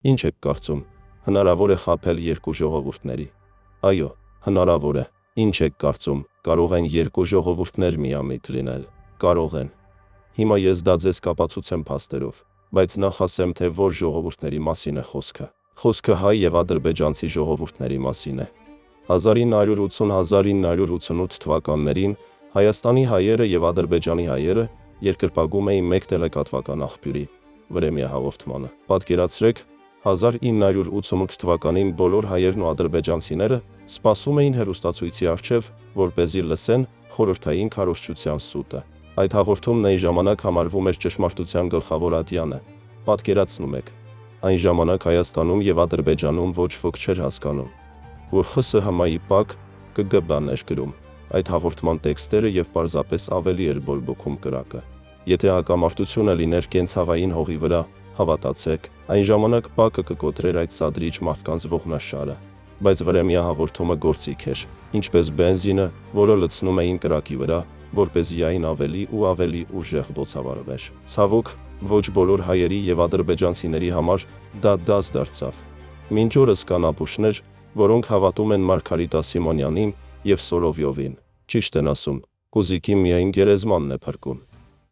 Ինչ եք կարծում, հնարավոր է խաբել երկու ժողովուրդների։ Այո, հնարավոր է։ Ինչ եք կարծում, կարող են երկու ժողովուրդներ միամիտ լինել։ Կարող են։ Հիմա ես դա ձեզ կապացուցեմ փաստերով, բայց նախ ասեմ, թե որ ժողովուրդների մասին է խոսքը։ Խոսքը հայ եւ ադրբեջանցի ժողովուրդների մասին է։ 1980-1988 թվականներին Հայաստանի հայերը եւ Ադրբեջանի հայերը երկրպագում էին մեկ տելեկատվական աղբյուրի՝ Vremya հաղորդմանը։ Պատկերացրեք, 1988 թվականին բոլոր հայերն ու ադրբեջանցիները սպասում էին հեռուստացույցի առջև, որպեսզի լսեն խորհրդային քարոզչության սուտը։ Այդ հաղորդումն այն ժամանակ համարվում էր ճշմարտության գլխավոր ատյանը։ Պատկերացնում եք, այն ժամանակ Հայաստանում եւ Ադրբեջանում ոչ ոք չէր հասկանում, որ ԽՍՀՄ-ի ՊԱԿ ԿԳԲ-ն էր գրում այդ հաղորդման տեքստերը եւ պարզապես ավելի էր բորբոքում կրակը։ Եթե հակամարտությունը լիներ կենցաղային հողի վրա, հավատացեք, այն ժամանակ ՊԱԿ-ը կկոտրեր այդ սադրիչ մարդկանց ողնաշարը։ Բայց Vremya հաղորդումը գործիք էր, ինչպես բենզինը, որը լցնում էին կրակի վրա, որպեսզի այն ավելի ու ավելի ուժեղ բոցավառվեր։ Ցավոք, ոչ բոլոր հայերի եւ ադրբեջանցիների համար դա դաս դարձավ։ Մինչ օրս կան ապուշներ, որոնք հավատում են Մարգարիտա Սիմոնյանին եւ Սոլովյովին։ Ճիշտ են ասում, կուզիկի միայն գերեզմանն է փրկում։